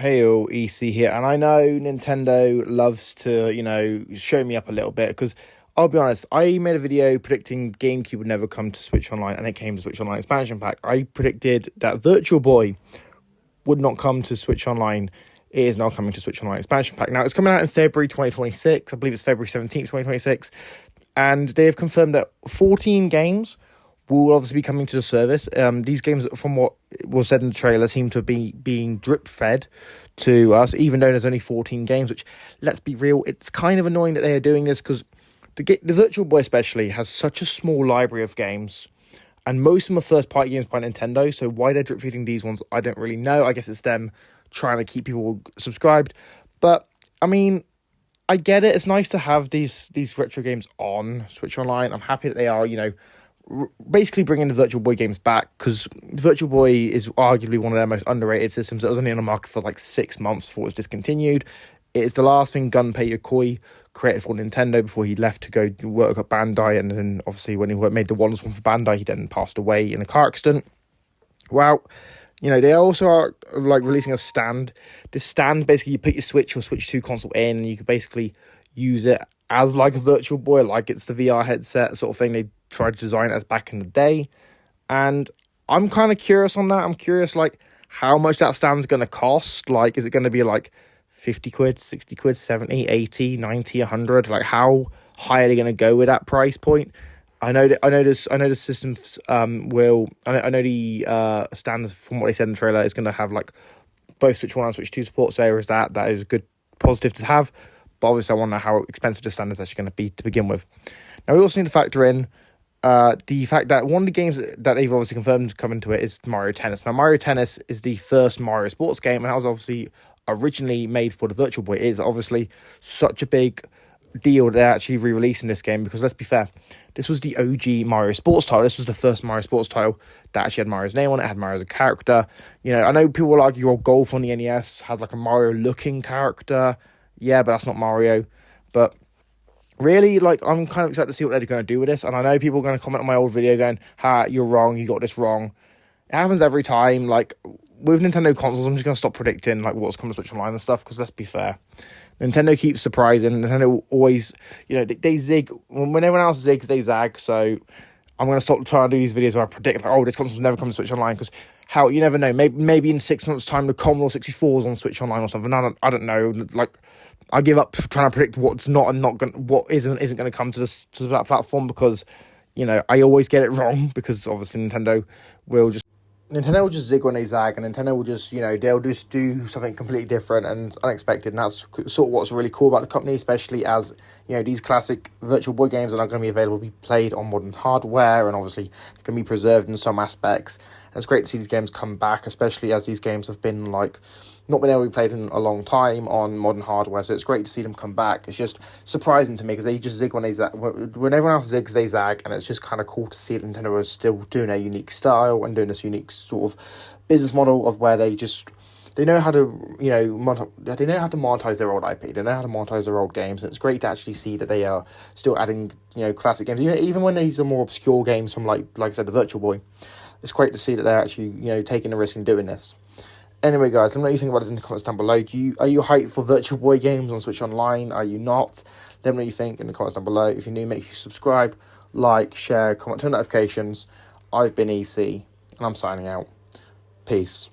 Hey all, EC here, and I know Nintendo loves to, show me up a little bit, because I'll be honest, I made a video predicting GameCube would never come to Switch Online, and it came to Switch Online expansion pack. I predicted that Virtual Boy would not come to Switch Online. It is now coming to Switch Online expansion pack. Now, it's coming out in February 2026, I believe it's February 17th, 2026, and they have confirmed that 14 games will obviously be coming to the service. These games, from what was said in the trailer, seem to be being drip-fed to us, even though there's only 14 games, which, let's be real, it's kind of annoying that they are doing this, because the Virtual Boy especially has such a small library of games, and most of them are first-party games by Nintendo, so why they're drip-feeding these ones, I don't really know. I guess it's them trying to keep people subscribed, but, I mean, I get it. It's nice to have these retro games on Switch Online. I'm happy that they are, basically bringing the Virtual Boy games back, because Virtual Boy is arguably one of their most underrated systems. It was only on the market for like 6 months before it was discontinued. It is the last thing Gunpei Yokoi created for Nintendo before he left to go work at Bandai, and then obviously when he made the Wonders one for Bandai, he then passed away in a car accident. Well, they also are like releasing a stand. This stand, basically you put your Switch or Switch 2 console in, and you can basically use it as like a Virtual Boy, like it's the VR headset sort of thing they tried to design it as back in the day. And I'm kind of curious on that. I'm curious, like, how much that stand's going to cost. Like, is it going to be like 50 quid, 60 quid, 70, 80, 90, 100? Like, how high are they going to go with that price point? I know the systems I know the stands, from what they said in the trailer, is going to have like both Switch 1 and Switch 2 support. So there is that. That is a good positive to have. But obviously I want to know how expensive the stand is actually going to be to begin with. Now we also need to factor in the fact that one of the games that they've obviously confirmed coming to it is Mario Tennis. Now, Mario Tennis is the first Mario sports game, and that was obviously originally made for the Virtual Boy. It is obviously such a big deal that they're actually re-releasing this game, because let's be fair, this was the OG Mario sports title. This was the first Mario sports title that actually had Mario's name on it, had Mario as a character. I know people will argue, your Golf on the NES had like a Mario-looking character. Yeah, but that's not Mario. But really, like, I'm kind of excited to see what they're going to do with this. And I know people are going to comment on my old video going, you're wrong, you got this wrong. It happens every time. Like, with Nintendo consoles, I'm just going to stop predicting, like, what's coming to Switch Online and stuff, because let's be fair, Nintendo keeps surprising. Nintendo always, they zig. When everyone else zigs, they zag. So I'm going to stop trying to do these videos where I predict, like, this console's never come to Switch Online, because you never know. Maybe in 6 months' time, the Commodore 64 is on Switch Online or something. I don't know. Like, I give up trying to predict what's not and what isn't going to come to that platform, because I always get it wrong, because obviously Nintendo will just zig when they zag, and Nintendo will just they'll just do something completely different and unexpected, and that's sort of what's really cool about the company, especially as these classic Virtual Boy games are not going to be available to be played on modern hardware, and obviously can be preserved in some aspects. And it's great to see these games come back, especially as these games have been not been able to be played in a long time on modern hardware, so it's great to see them come back. It's just surprising to me, because they just zig when they zag. When everyone else zigs, they zag, and it's just kind of cool to see that Nintendo is still doing a unique style and doing this unique sort of business model of where they know how to, they know how to monetize their old IP, they know how to monetize their old games, and it's great to actually see that they are still adding, classic games, even when these are more obscure games from, like I said, the Virtual Boy. It's great to see that they're actually, taking the risk and doing this. Anyway, guys, let me know what you think about this in the comments down below. Are you hyped for Virtual Boy games on Switch Online? Are you not? Let me know what you think in the comments down below. If you're new, make sure you subscribe, like, share, comment, turn notifications. I've been EC, and I'm signing out. Peace.